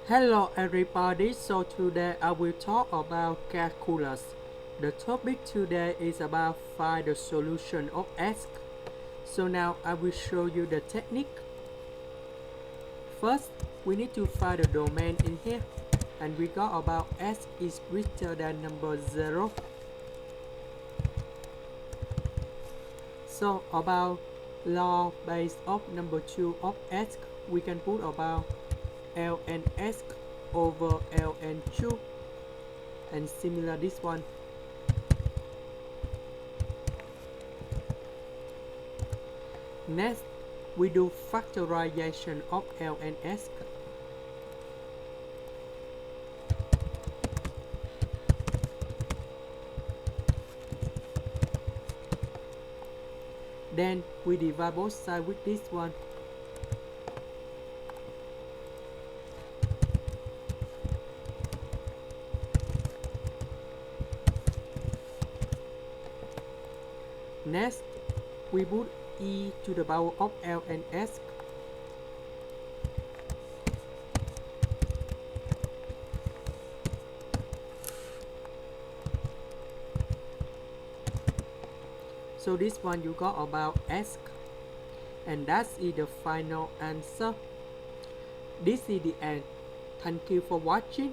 Hello everybody, so today I will talk about calculus. The topic today is about find the solution of S. So now I will show you the technique. First, we need to find the domain in here, and we got about S is greater than number 0. So about law base of number 2 of S, we can put about ln S over ln 2, and similar this one. Next, we do factorization of ln S. Then we divide both sides with this one. Next, we put e to the power of ln S. So this one you got about S, and that's the final answer. This is the end. Thank you for watching.